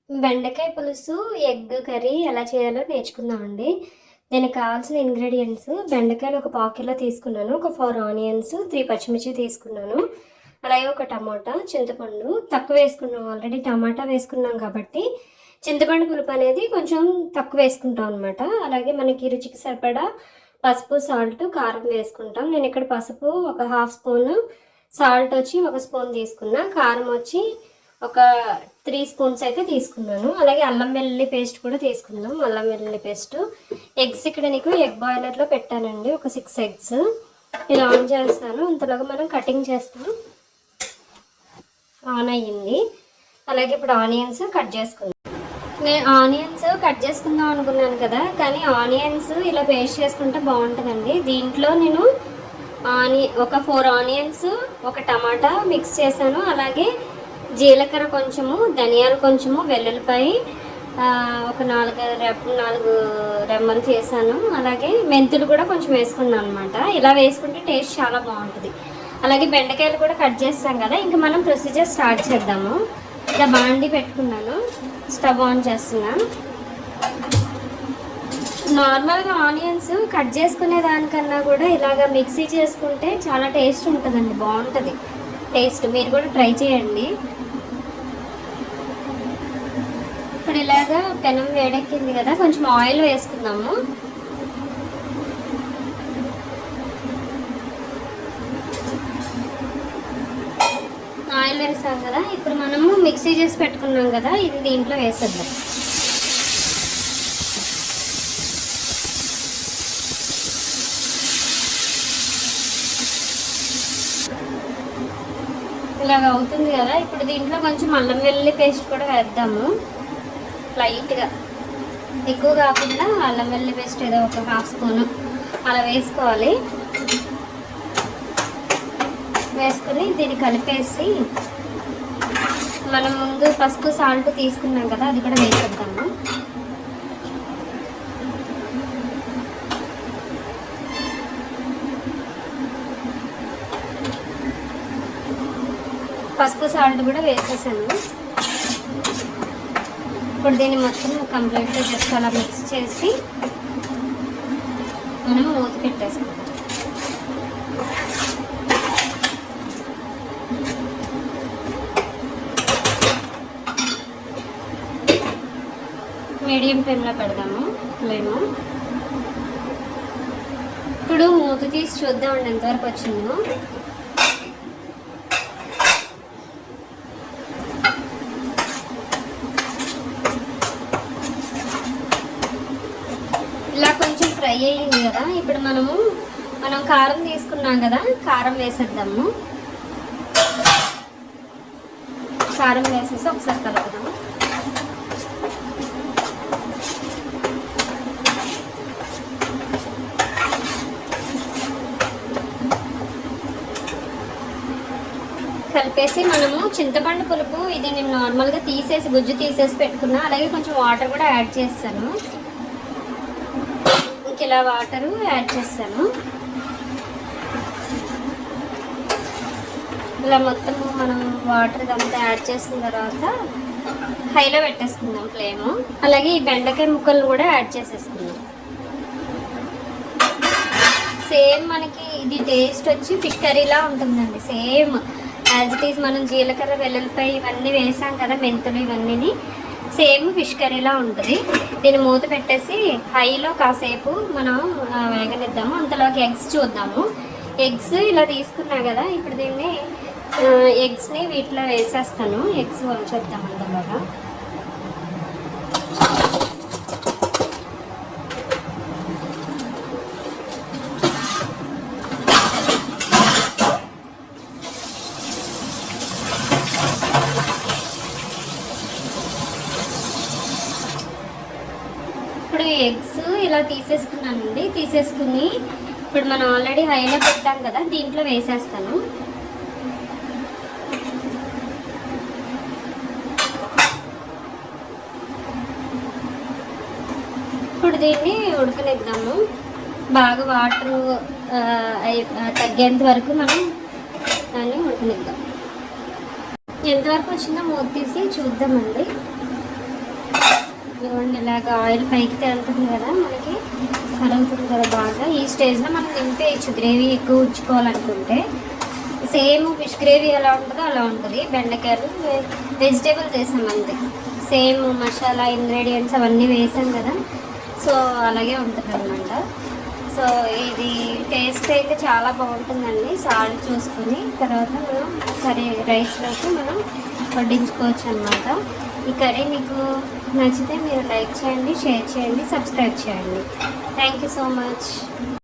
బెండకాయ పులుసు egg curry ఎలా చేయాలో నేర్చుకుందామండి. దీనికి కావాల్సిన ఇంగ్రీడియంట్స్ బెండకాయలు ఒక పావు కిలో తీసుకున్నాను, ఒక 4 ఆనియన్స్, 3 పచ్చిమిర్చి తీసుకున్నాను, అలాగే ఒక టమాటా, చింతపండు తక్కువ వేసుకున్నాం. ఆల్రెడీ టమాటా వేసుకున్నాం కాబట్టి చింతపండు పులుపు అనేది కొంచెం తక్కువ వేసుకుంటాం అనమాట. అలాగే మనకి రుచికి సరిపడా పసుపు, సాల్ట్, కారం వేసుకుంటాం. నేను ఇక్కడ పసుపు ఒక 1/2 స్పూన్, సాల్ట్ వచ్చి 1 స్పూన్ తీసుకున్నా, కారం వచ్చి ఒక 3 స్పూన్స్ అయితే తీసుకున్నాను. అలాగే అల్లం వెల్లుల్లి పేస్ట్ కూడా తీసుకుందాం. అల్లం వెల్లుల్లి పేస్ట్, ఎగ్స్ ఇక్కడ నీకు ఎగ్ బాయిలర్లో పెట్టానండి, ఒక 6 ఎగ్స్. ఇది ఆన్ చేస్తాను, అంతలోగా మనం కటింగ్ చేస్తాం. ఆన్ అయ్యింది. అలాగే ఇప్పుడు ఆనియన్స్ కట్ చేసుకుందాం. నేను ఆనియన్స్ కట్ చేసుకుందాం అనుకున్నాను కదా, కానీ ఆనియన్స్ ఇలా పేస్ట్ చేసుకుంటే బాగుంటుందండి. దీంట్లో నేను ఒక 4 ఆనియన్స్, ఒక టమాటా మిక్స్ చేశాను. అలాగే జీలకర్ర కొంచెము, ధనియాలు కొంచెము, వెల్లుల్లిపాయ ఒక 4 రెమ్మలు చేశాను. అలాగే మెంతులు కూడా కొంచెం వేసుకున్నాను అనమాట. ఇలా వేసుకుంటే టేస్ట్ చాలా బాగుంటుంది. అలాగే బెండకాయలు కూడా కట్ చేస్తాం కదా. ఇంకా మనం ప్రొసీజర్ స్టార్ట్ చేద్దాము. ఇలా బాండి పెట్టుకున్నాను, స్టవ్ ఆన్ చేస్తున్నాను. నార్మల్గా ఆనియన్స్ కట్ చేసుకునే దానికన్నా కూడా ఇలాగ మిక్సీ చేసుకుంటే చాలా టేస్ట్ ఉంటుందండి, బాగుంటుంది టేస్ట్. మీరు కూడా ట్రై చేయండి. ఇప్పుడు ఇలాగా పెనం వేడెక్కింది కదా, కొంచెం ఆయిల్ వేసుకుందాము. ఆయిల్ వేసాం కదా, ఇప్పుడు మనము మిక్సీ చేసి పెట్టుకున్నాం కదా, ఇది దీంట్లో వేసేద్దాం. ఇలాగ అవుతుంది కదా. ఇప్పుడు దీంట్లో కొంచెం అల్లం వెల్లుల్లి పేస్ట్ కూడా వేద్దాము, లైట్గా, ఎక్కువ కాకుండా. అల్లం వెల్లుల్లి పేస్ట్ ఏదో ఒక 1/2 స్పూను అలా వేసుకోవాలి. వేసుకొని దీన్ని కలిపేసి మనం ముందు పసుపు, సాల్ట్ తీసుకున్నాం కదా, అది కూడా వేసేద్దాము. పసుపు, సాల్ట్ కూడా వేసేసాను. ఇప్పుడు దీన్ని మొత్తం కంప్లీట్గా జస్ట్ అలా మిక్స్ చేసి మనం మూత పెట్టేసుకుంటాం. మీడియం ఫ్లేమ్లో పెడదాము ఫ్లేము. ఇప్పుడు మూత తీసి చూద్దామండి ఎంతవరకు వచ్చిందో. ఇలా కొంచెం ఫ్రై అయ్యింది కదా. ఇప్పుడు మనం కారం తీసుకున్నాం కదా, కారం వేసేద్దాము. కారం వేసేసి ఒకసారి కలుపుదాము. కలిపేసి మనము చింతపండు పులుపు, ఇది నేను నార్మల్గా తీసేసి గుజ్జు తీసేసి పెట్టుకున్నా. అలాగే కొంచెం వాటర్ కూడా యాడ్ చేస్తాను. ఇలా వాటరు యాడ్ చేస్తాను. ఇలా మొత్తం మనం వాటర్ ఇదంతా యాడ్ చేసిన తర్వాత హైలో పెట్టేసుకుందాం ఫ్లేము. అలాగే ఈ బెండకాయ ముక్కలు కూడా యాడ్ చేసేసుకుందాం. సేమ్ మనకి ఇది టేస్ట్ వచ్చి ఫిష్ కర్రీలా ఉంటుందండి, సేమ్ యాజ్ ఇట్ ఈజ్. మనం జీలకర్ర, వెల్లుల్లిపాయ ఇవన్నీ వేసాం కదా, మెంతులు ఇవన్నీ సేమ్ ఫిష్ కర్రీలా ఉంటుంది. దీన్ని మూత పెట్టేసి హైలో కాసేపు మనం వేగనిద్దాము. అంతలోకి ఎగ్స్ చూద్దాము. ఎగ్స్ ఇలా తీసుకున్నా కదా, ఇప్పుడు దీన్ని ఎగ్స్ని వీటిలో వేసేస్తాను. ఎగ్స్ వంచేద్దాం అంతలోగా. ఇప్పుడు ఎగ్స్ ఇలా తీసేసుకున్నానండి. తీసేసుకుని ఇప్పుడు మనం ఆల్రెడీ హైలో పెట్టాం కదా, దీంట్లో వేసేస్తాను. ఇప్పుడు దీన్ని ఉడకనిద్దాము. బాగా వాటర్ తగ్గేంత వరకు మనం దాన్ని ఉడకనిద్దాం. ఎంతవరకు వచ్చిందో మూత తీసి చూద్దామండి. ఇదిగోండి ఇలాగ ఆయిల్ పైకి తేలుతుంది కదా, మనకి కలుగుతుంది కదా బాగా. ఈ స్టేజ్లో మనం నింపేయచ్చు గ్రేవీ ఎక్కువ ఉంచుకోవాలనుకుంటే. సేమ్ ఫిష్ గ్రేవీ ఎలా ఉంటుందో అలా ఉంటుంది. బెండకాయలు వెజిటేబుల్స్ వేసాం అంతే, సేమ్ మసాలా ఇంగ్రీడియంట్స్ అవన్నీ వేసాం కదా, సో అలాగే ఉంటుంది అనమాట. సో ఇది టేస్ట్ అయితే చాలా బాగుంటుందండి. సాల్ట్ చూసుకుని తర్వాత మనం కర్రీ రైస్లోకి మనం వడ్డించుకోవచ్చు అనమాట. ఈ కర్రీ మీకు నచ్చితే మీరు లైక్ చేయండి, షేర్ చేయండి, సబ్స్క్రైబ్ చేయండి. Thank you so much.